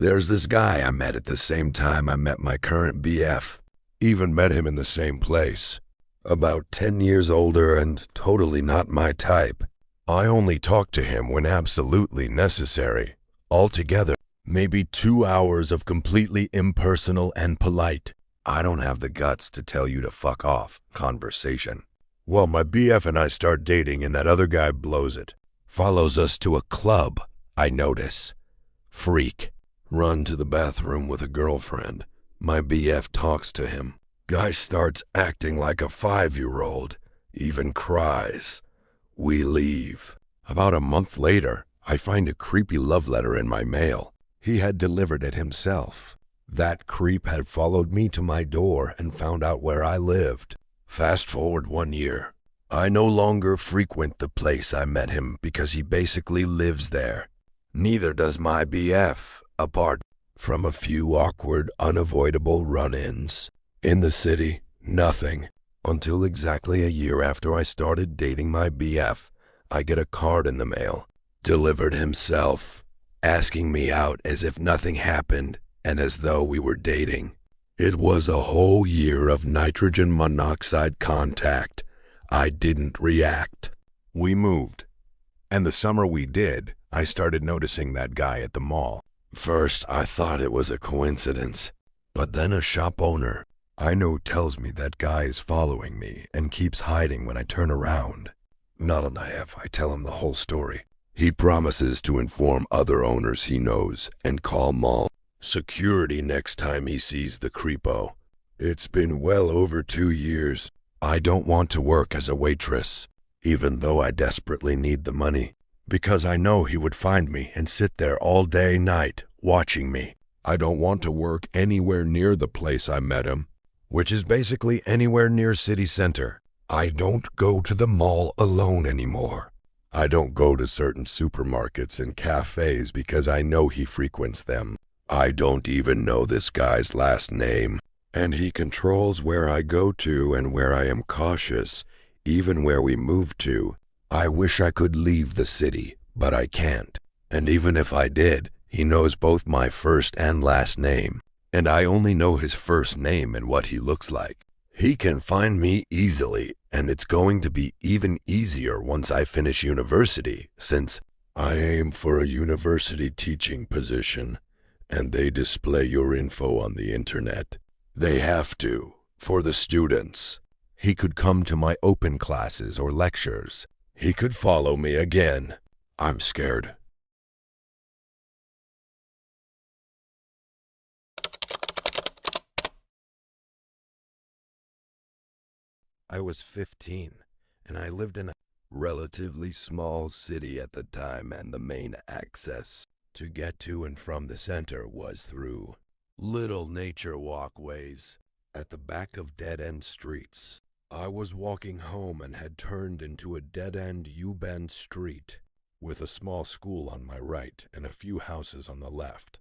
There's this guy I met at the same time I met my current BF. Even met him in the same place. About 10 years older and totally not my type. I only talk to him when absolutely necessary. Altogether, maybe 2 hours of completely impersonal and polite. I don't have the guts to tell you to fuck off conversation. Well, my BF and I start dating and that other guy blows it. Follows us to a club, I notice. Freak. Run to the bathroom with a girlfriend. My BF talks to him. Guy starts acting like a 5-year-old. Even cries. We leave. About a month later, I find a creepy love letter in my mail. He had delivered it himself. That creep had followed me to my door and found out where I lived. Fast forward 1 year. I no longer frequent the place I met him because he basically lives there. Neither does my BF, apart from a few awkward, unavoidable run-ins. In the city, nothing. Until exactly a year after I started dating my BF, I get a card in the mail. Delivered himself, asking me out as if nothing happened and as though we were dating. It was a whole year of nitrogen monoxide contact. I didn't react. We moved. And the summer we did, I started noticing that guy at the mall. First, I thought it was a coincidence. But then a shop owner I know tells me that guy is following me and keeps hiding when I turn around. Not on the F, I tell him the whole story. He promises to inform other owners he knows and call mall security next time he sees the creepo. It's been well over 2 years. I don't want to work as a waitress, even though I desperately need the money, because I know he would find me and sit there all day night watching me. I don't want to work anywhere near the place I met him, which is basically anywhere near city center. I don't go to the mall alone anymore. I don't go to certain supermarkets and cafes because I know he frequents them. I don't even know this guy's last name, and he controls where I go to and where I am cautious, even where we move to. I wish I could leave the city, but I can't. And even if I did, he knows both my first and last name, and I only know his first name and what he looks like. He can find me easily, and it's going to be even easier once I finish university, since I aim for a university teaching position, and they display your info on the internet. They have to, for the students. He could come to my open classes or lectures. He could follow me again. I'm scared. I was 15, and I lived in a relatively small city at the time, and the main access to get to and from the center was through little nature walkways at the back of dead-end streets. I was walking home and had turned into a dead-end U-bend street with a small school on my right and a few houses on the left.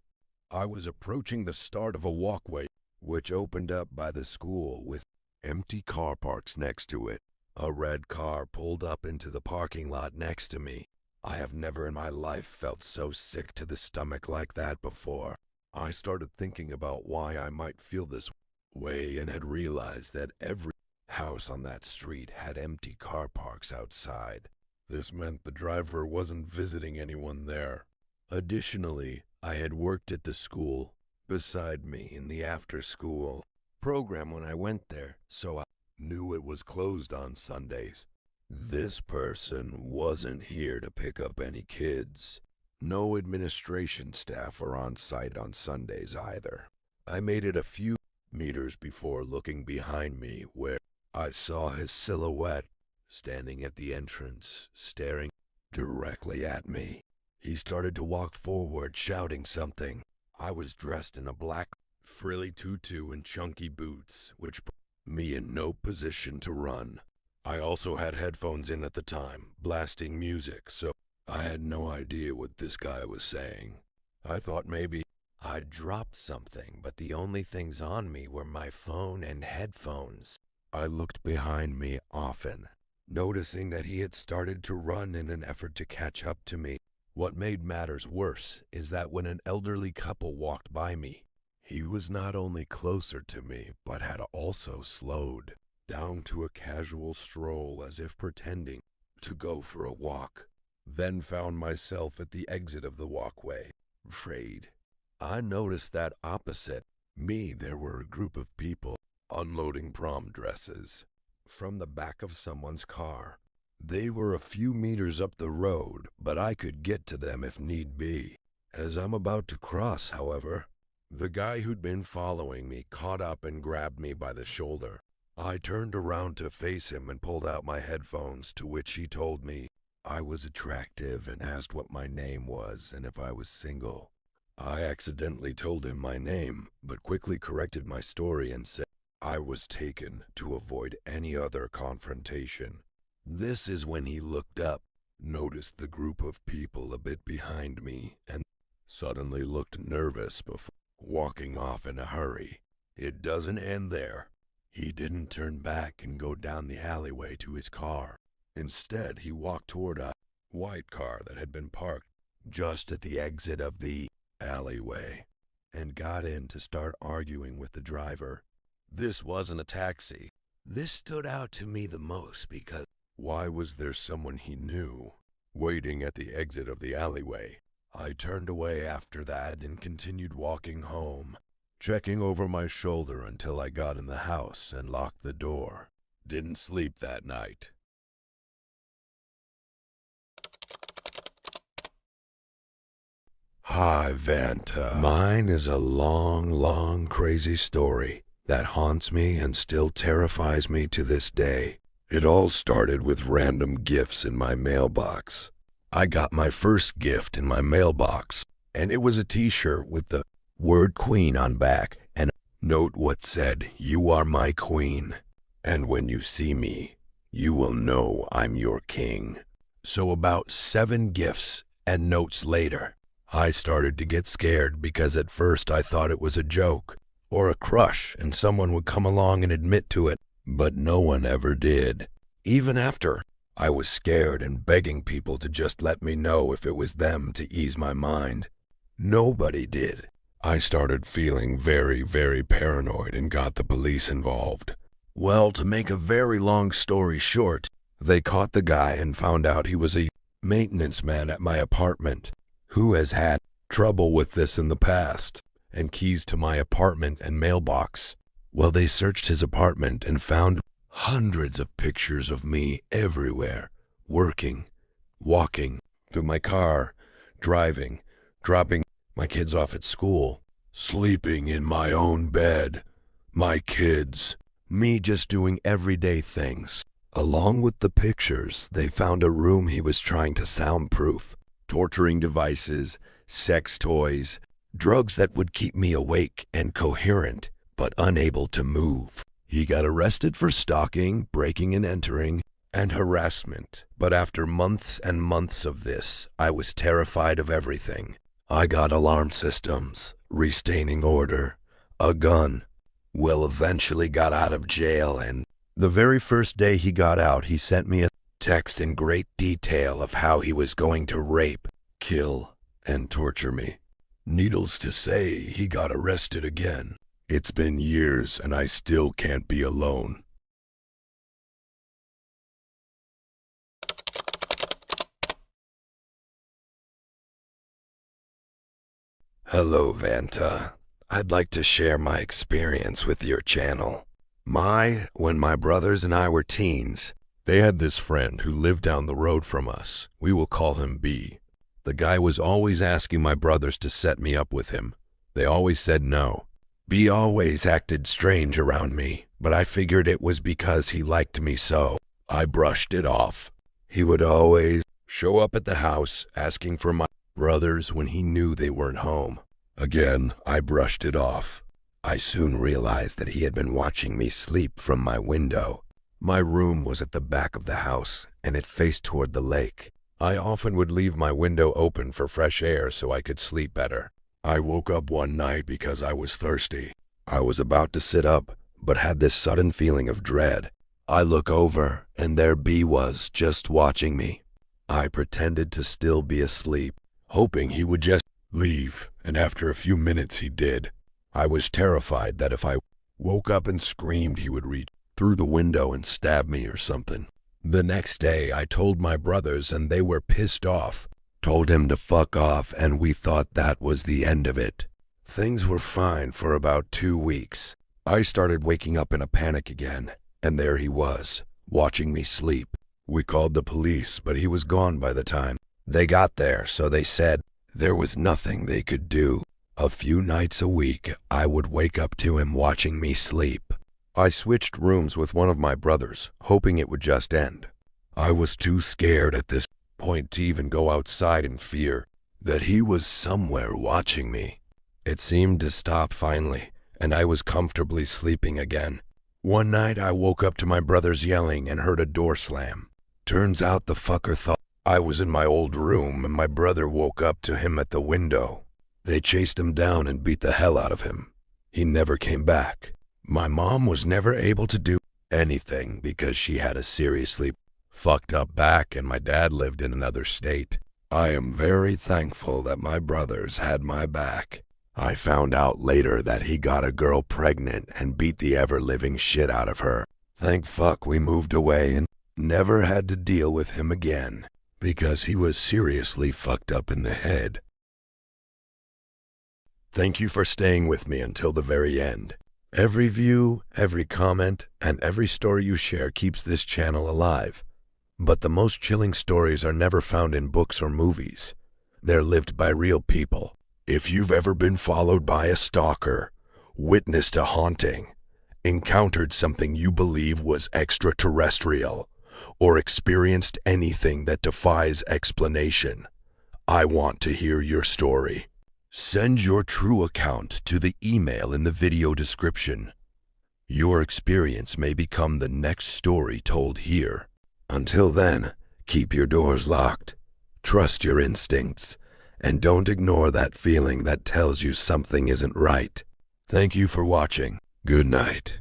I was approaching the start of a walkway which opened up by the school with empty car parks next to it. A red car pulled up into the parking lot next to me. I have never in my life felt so sick to the stomach like that before. I started thinking about why I might feel this way and had realized that every house on that street had empty car parks outside. This meant the driver wasn't visiting anyone there. Additionally, I had worked at the school beside me in the after-school program when I went there, so I knew it was closed on Sundays. This person wasn't here to pick up any kids. No administration staff are on site on Sundays either. I made it a few meters before looking behind me, where I saw his silhouette standing at the entrance, staring directly at me. He started to walk forward, shouting something. I was dressed in a black frilly tutu and chunky boots, which put me in no position to run. I also had headphones in at the time, blasting music, so I had no idea what this guy was saying. I thought maybe I'd dropped something, but the only things on me were my phone and headphones. I looked behind me often, noticing that he had started to run in an effort to catch up to me. What made matters worse is that when an elderly couple walked by me, he was not only closer to me, but had also slowed down to a casual stroll as if pretending to go for a walk. Then found myself at the exit of the walkway, afraid. I noticed that opposite me there were a group of people unloading prom dresses from the back of someone's car. They were a few meters up the road, but I could get to them if need be. As I'm about to cross, however, the guy who'd been following me caught up and grabbed me by the shoulder. I turned around to face him and pulled out my headphones, to which he told me I was attractive and asked what my name was and if I was single. I accidentally told him my name, but quickly corrected my story and said I was taken to avoid any other confrontation. This is when he looked up, noticed the group of people a bit behind me, and suddenly looked nervous before walking off in a hurry. It doesn't end there. He didn't turn back and go down the alleyway to his car. Instead, he walked toward a white car that had been parked just at the exit of the alleyway and got in to start arguing with the driver. This wasn't a taxi. This stood out to me the most because why was there someone he knew waiting at the exit of the alleyway? I turned away after that and continued walking home, checking over my shoulder until I got in the house and locked the door. Didn't sleep that night. Hi, Vanta. Mine is a long, crazy story that haunts me and still terrifies me to this day. It all started with random gifts in my mailbox. I got my first gift in my mailbox, and it was a t-shirt with the word queen on back and a note what said, "You are my queen, and when you see me, you will know I'm your king." So about 7 gifts and notes later, I started to get scared because at first I thought it was a joke or a crush and someone would come along and admit to it. But no one ever did. Even after, I was scared and begging people to just let me know if it was them to ease my mind. Nobody did. I started feeling very paranoid and got the police involved. Well, to make a very long story short, they caught the guy and found out he was a maintenance man at my apartment who has had trouble with this in the past and keys to my apartment and mailbox. Well, they searched his apartment and found hundreds of pictures of me everywhere, working, walking, to my car, driving, dropping my kids off at school, sleeping in my own bed, my kids, me just doing everyday things. Along with the pictures, they found a room he was trying to soundproof, torturing devices, sex toys, drugs that would keep me awake and coherent, but unable to move. He got arrested for stalking, breaking and entering, and harassment. But after months and months of this, I was terrified of everything. I got alarm systems, restraining order, a gun. Will eventually got out of jail, and the very first day he got out, he sent me a text in great detail of how he was going to rape, kill, and torture me. Needless to say, he got arrested again. It's been years and I still can't be alone. Hello, Vanta. I'd like to share my experience with your channel. When my brothers and I were teens, they had this friend who lived down the road from us. We will call him B. The guy was always asking my brothers to set me up with him. They always said no. B always acted strange around me, but I figured it was because he liked me so. I brushed it off. He would always show up at the house asking for my brothers when he knew they weren't home. Again, I brushed it off. I soon realized that he had been watching me sleep from my window. My room was at the back of the house, and it faced toward the lake. I often would leave my window open for fresh air so I could sleep better. I woke up one night because I was thirsty. I was about to sit up, but had this sudden feeling of dread. I look over, and there B was, just watching me. I pretended to still be asleep, hoping he would just leave, and after a few minutes he did. I was terrified that if I woke up and screamed, he would reach through the window and stab me or something. The next day, I told my brothers and they were pissed off. Told him to fuck off, and we thought that was the end of it. Things were fine for about 2 weeks. I started waking up in a panic again, and there he was, watching me sleep. We called the police, but he was gone by the time they got there, so they said there was nothing they could do. A few nights a week, I would wake up to him watching me sleep. I switched rooms with one of my brothers, hoping it would just end. I was too scared at this point to even go outside in fear that he was somewhere watching me. It seemed to stop finally, and I was comfortably sleeping again. One night I woke up to my brothers yelling and heard a door slam. Turns out the fucker thought I was in my old room, and my brother woke up to him at the window. They chased him down and beat the hell out of him. He never came back. My mom was never able to do anything because she had a seriously fucked up back, and my dad lived in another state. I am very thankful that my brothers had my back. I found out later that he got a girl pregnant and beat the ever-living shit out of her. Thank fuck we moved away and never had to deal with him again because he was seriously fucked up in the head. Thank you for staying with me until the very end. Every view, every comment, and every story you share keeps this channel alive. But the most chilling stories are never found in books or movies. They're lived by real people. If you've ever been followed by a stalker, witnessed a haunting, encountered something you believe was extraterrestrial, or experienced anything that defies explanation, I want to hear your story. Send your true account to the email in the video description. Your experience may become the next story told here. Until then, keep your doors locked, trust your instincts, and don't ignore that feeling that tells you something isn't right. Thank you for watching. Good night.